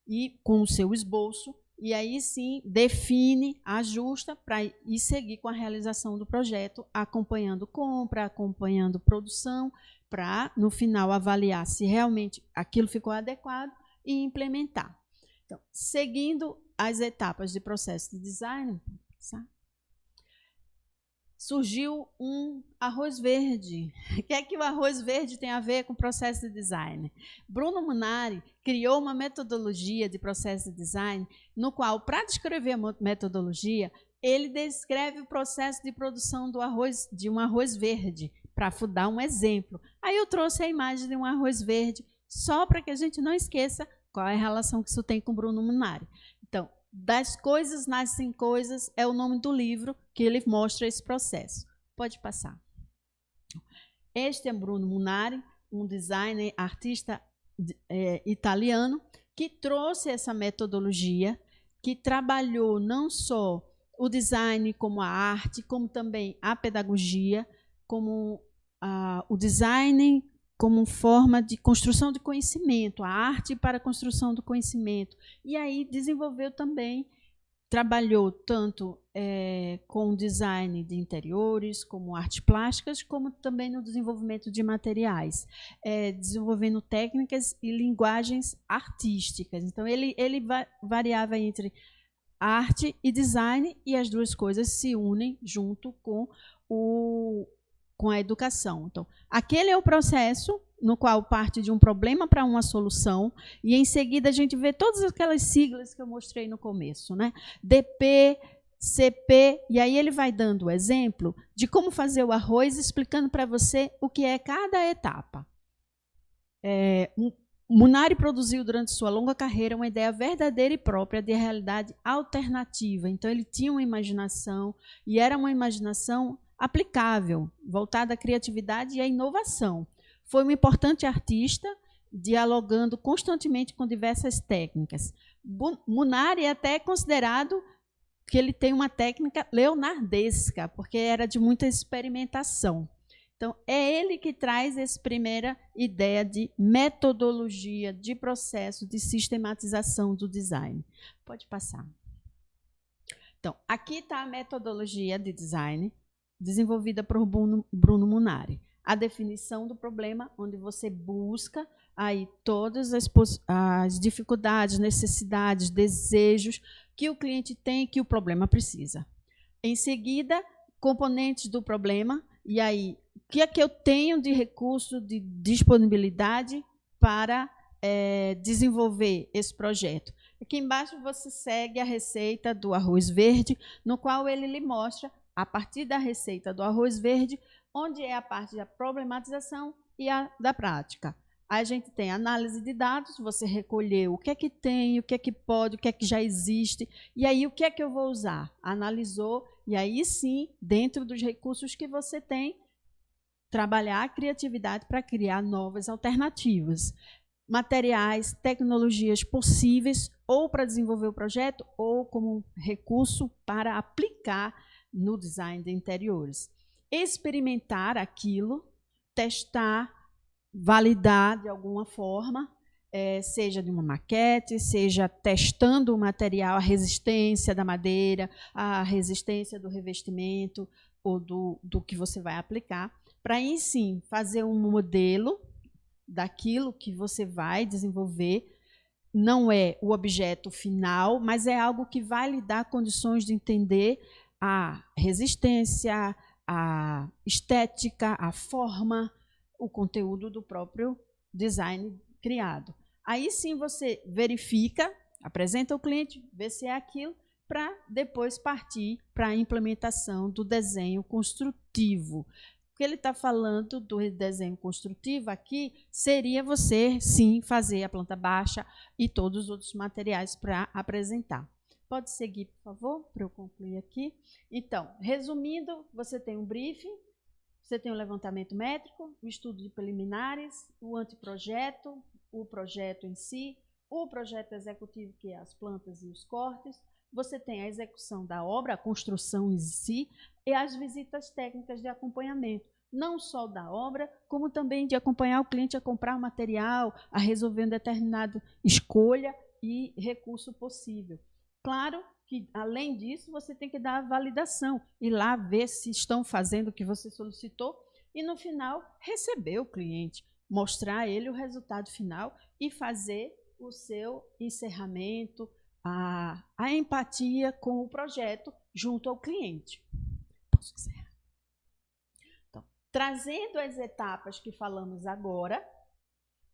e com o seu esboço, e aí sim define, ajusta para ir seguir com a realização do projeto, acompanhando compra, acompanhando produção, para, no final, avaliar se realmente aquilo ficou adequado e implementar. Então, seguindo as etapas de processo de design, surgiu um arroz verde. O que é que o arroz verde tem a ver com o processo de design? Bruno Munari criou uma metodologia de processo de design, no qual, para descrever a metodologia, ele descreve o processo de produção de um arroz verde, para dar um exemplo. Aí eu trouxe a imagem de um arroz verde, só para que a gente não esqueça qual é a relação que isso tem com Bruno Munari. Então, Das Coisas Nascem Coisas é o nome do livro que ele mostra esse processo. Pode passar. Este é Bruno Munari, um designer, artista italiano, que trouxe essa metodologia, que trabalhou não só o design como a arte, como também a pedagogia, como o design como forma de construção de conhecimento, a arte para a construção do conhecimento. E aí desenvolveu também, trabalhou tanto com design de interiores, como artes plásticas, como também no desenvolvimento de materiais, desenvolvendo técnicas e linguagens artísticas. Então, ele variava entre arte e design, e as duas coisas se unem junto com a educação. Então, aquele é o processo no qual parte de um problema para uma solução, e em seguida a gente vê todas aquelas siglas que eu mostrei no começo, né? DP, CP, e aí ele vai dando o exemplo de como fazer o arroz, explicando para você o que é cada etapa. Munari produziu durante sua longa carreira uma ideia verdadeira e própria de realidade alternativa. Então, ele tinha uma imaginação, e era uma imaginação aplicável, voltada à criatividade e à inovação. Foi uma importante artista, dialogando constantemente com diversas técnicas. Munari é até considerado que ele tem uma técnica leonardesca, porque era de muita experimentação. Então, é ele que traz essa primeira ideia de metodologia, de processo, de sistematização do design. Pode passar. Então, aqui está a metodologia de design desenvolvida por Bruno Munari. A definição do problema, onde você busca aí todas as dificuldades, necessidades, desejos que o cliente tem e que o problema precisa. Em seguida, componentes do problema, e aí, o que é que eu tenho de recurso, de disponibilidade para desenvolver esse projeto? Aqui embaixo você segue a receita do arroz verde, no qual ele lhe mostra, a partir da receita do arroz verde, onde é a parte da problematização e a da prática. Aí a gente tem análise de dados, você recolheu o que é que tem, o que é que pode, o que é que já existe, e aí o que é que eu vou usar? Analisou, e aí sim, dentro dos recursos que você tem, trabalhar a criatividade para criar novas alternativas. Materiais, tecnologias possíveis, ou para desenvolver o projeto, ou como recurso para aplicar no design de interiores. Experimentar aquilo, testar, validar de alguma forma, seja de uma maquete, seja testando o material, a resistência da madeira, a resistência do revestimento ou do que você vai aplicar, para aí sim fazer um modelo daquilo que você vai desenvolver. Não é o objeto final, mas é algo que vai lhe dar condições de entender a resistência, a estética, a forma, o conteúdo do próprio design criado. Aí sim você verifica, apresenta ao cliente, vê se é aquilo, para depois partir para a implementação do desenho construtivo. O que ele está falando do desenho construtivo aqui seria você, sim, fazer a planta baixa e todos os outros materiais para apresentar. Pode seguir, por favor, para eu concluir aqui. Então, resumindo, você tem um briefing, você tem o levantamento métrico, o estudo de preliminares, o anteprojeto, o projeto em si, o projeto executivo, que é as plantas e os cortes, você tem a execução da obra, a construção em si, e as visitas técnicas de acompanhamento, não só da obra, como também de acompanhar o cliente a comprar o material, a resolver uma determinada escolha e recurso possível. Claro que, além disso, você tem que dar a validação, ir lá ver se estão fazendo o que você solicitou e, no final, receber o cliente, mostrar a ele o resultado final e fazer o seu encerramento, a empatia com o projeto junto ao cliente. Posso encerrar? Então, trazendo as etapas que falamos agora,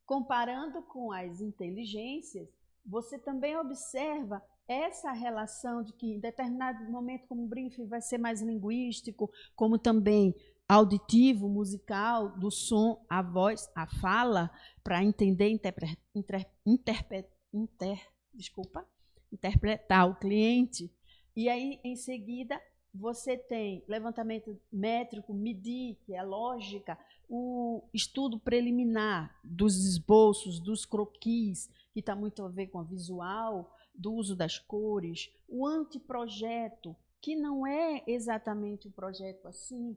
comparando com as inteligências, você também observa essa relação de que em determinado momento, como o briefing vai ser mais linguístico, como também auditivo, musical, do som, a voz, a fala, para entender, interpretar o cliente. E aí, em seguida, você tem levantamento métrico, medir, que é lógica, o estudo preliminar dos esboços, dos croquis, que está muito a ver com a visual, do uso das cores, o anteprojeto, que não é exatamente o projeto assim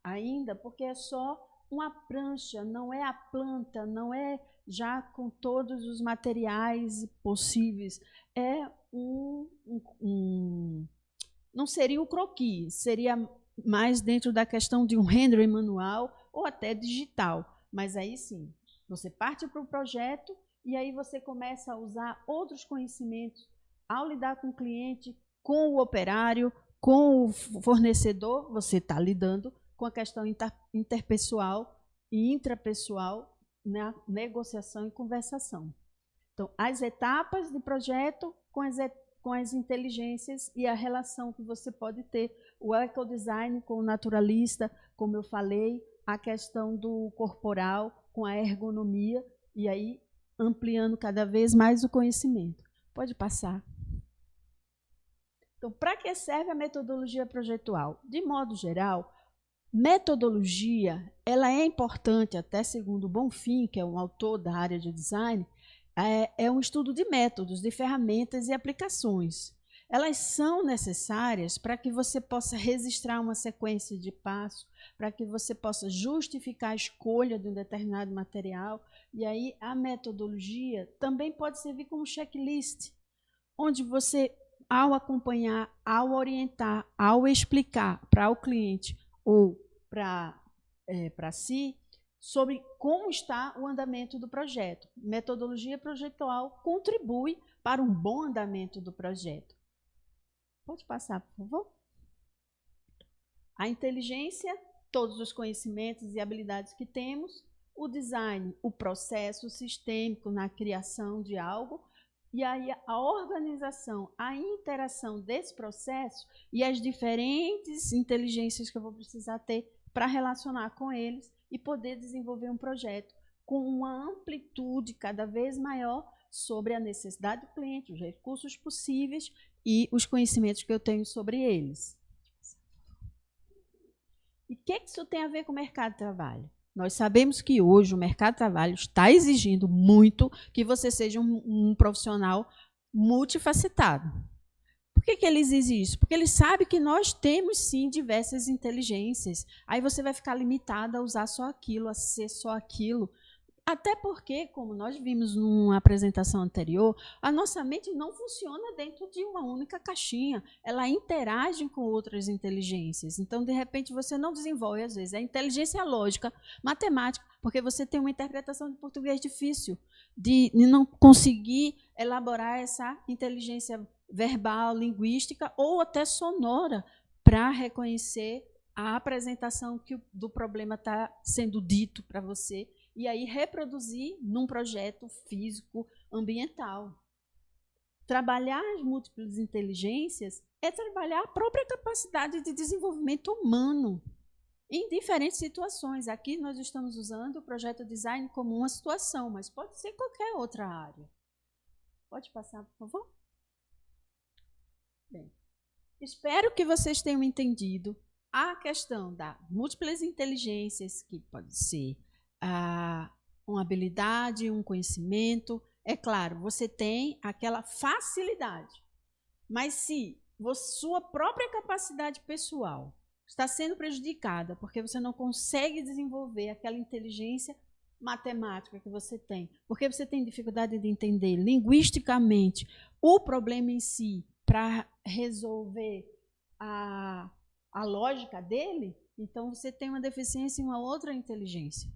ainda, porque é só uma prancha, não é a planta, não é já com todos os materiais possíveis. É não seria o croquis, seria mais dentro da questão de um rendering manual ou até digital. Mas aí sim, você parte para o projeto e aí você começa a usar outros conhecimentos ao lidar com o cliente, com o operário, com o fornecedor. Você está lidando com a questão interpessoal e intrapessoal na negociação e conversação. Então, as etapas de projeto com as inteligências e a relação que você pode ter, o ecodesign com o naturalista, como eu falei, a questão do corporal com a ergonomia, e aí ampliando cada vez mais o conhecimento. Pode passar. Então, para que serve a metodologia projetual? De modo geral, Metodologia, ela é importante, até segundo Bonfim, que é um autor da área de design, é um estudo de métodos, de ferramentas e aplicações. Elas são necessárias para que você possa registrar uma sequência de passos, para que você possa justificar a escolha de um determinado material. E aí a metodologia também pode servir como checklist, onde você, ao acompanhar, ao orientar, ao explicar para o cliente ou para si, sobre como está o andamento do projeto. Metodologia projetual contribui para um bom andamento do projeto. Pode passar, por favor? A inteligência, todos os conhecimentos e habilidades que temos, o design, o processo sistêmico na criação de algo, e aí a organização, a interação desse processo e as diferentes inteligências que eu vou precisar ter para relacionar com eles e poder desenvolver um projeto com uma amplitude cada vez maior sobre a necessidade do cliente, os recursos possíveis e os conhecimentos que eu tenho sobre eles. E o que isso tem a ver com o mercado de trabalho? Nós sabemos que hoje o mercado de trabalho está exigindo muito que você seja um profissional multifacetado. Por que ele exige isso? Porque ele sabe que nós temos, sim, diversas inteligências. Aí você vai ficar limitado a usar só aquilo, a ser só aquilo. Até porque, como nós vimos numa apresentação anterior, a nossa mente não funciona dentro de uma única caixinha. Ela interage com outras inteligências. Então, de repente, você não desenvolve, às vezes, a inteligência lógica, matemática, porque você tem uma interpretação de português difícil, de não conseguir elaborar essa inteligência verbal, linguística ou até sonora para reconhecer a apresentação do problema está sendo dito para você e aí reproduzir num projeto físico ambiental. Trabalhar as múltiplas inteligências é trabalhar a própria capacidade de desenvolvimento humano em diferentes situações. Aqui nós estamos usando o projeto design como uma situação, mas pode ser qualquer outra área. Pode passar, por favor? Bem, espero que vocês tenham entendido a questão das múltiplas inteligências, que pode ser uma habilidade, um conhecimento. É claro, você tem aquela facilidade, mas se sua própria capacidade pessoal está sendo prejudicada porque você não consegue desenvolver aquela inteligência matemática que você tem, porque você tem dificuldade de entender linguisticamente o problema em si para resolver a lógica dele, então você tem uma deficiência em uma outra inteligência.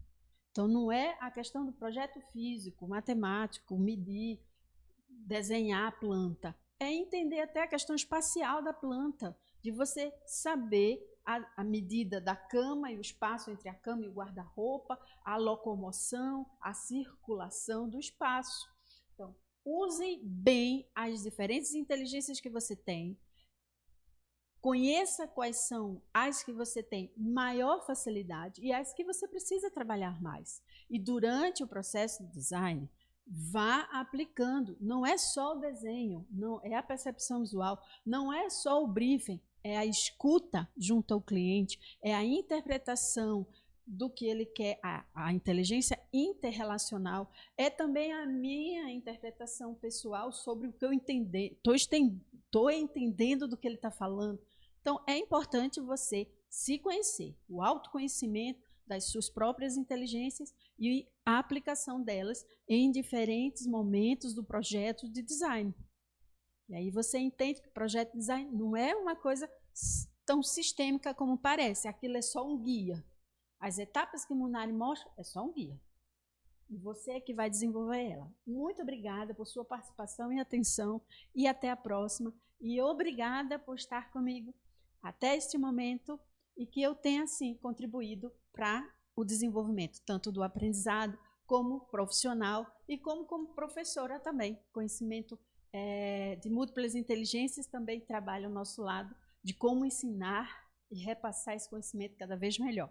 Então, não é a questão do projeto físico, matemático, medir, desenhar a planta. É entender até a questão espacial da planta, de você saber a medida da cama e o espaço entre a cama e o guarda-roupa, a locomoção, a circulação do espaço. Então, use bem as diferentes inteligências que você tem. Conheça quais são as que você tem maior facilidade e as que você precisa trabalhar mais. E durante o processo de design, vá aplicando. Não é só o desenho, não é a percepção visual, não é só o briefing, é a escuta junto ao cliente, é a interpretação do que ele quer, a inteligência interrelacional, é também a minha interpretação pessoal sobre o que eu estou entendendo do que ele está falando. Então, é importante você se conhecer, o autoconhecimento das suas próprias inteligências e a aplicação delas em diferentes momentos do projeto de design. E aí você entende que o projeto de design não é uma coisa tão sistêmica como parece, aquilo é só um guia. As etapas que o Munari mostra é só um guia. E você é que vai desenvolver ela. Muito obrigada por sua participação e atenção e até a próxima. E obrigada por estar comigo até este momento e que eu tenha, assim, contribuído para o desenvolvimento, tanto do aprendizado como profissional e como professora também. Conhecimento de múltiplas inteligências também trabalha ao nosso lado, de como ensinar e repassar esse conhecimento cada vez melhor.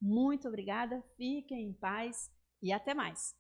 Muito obrigada, fiquem em paz e até mais.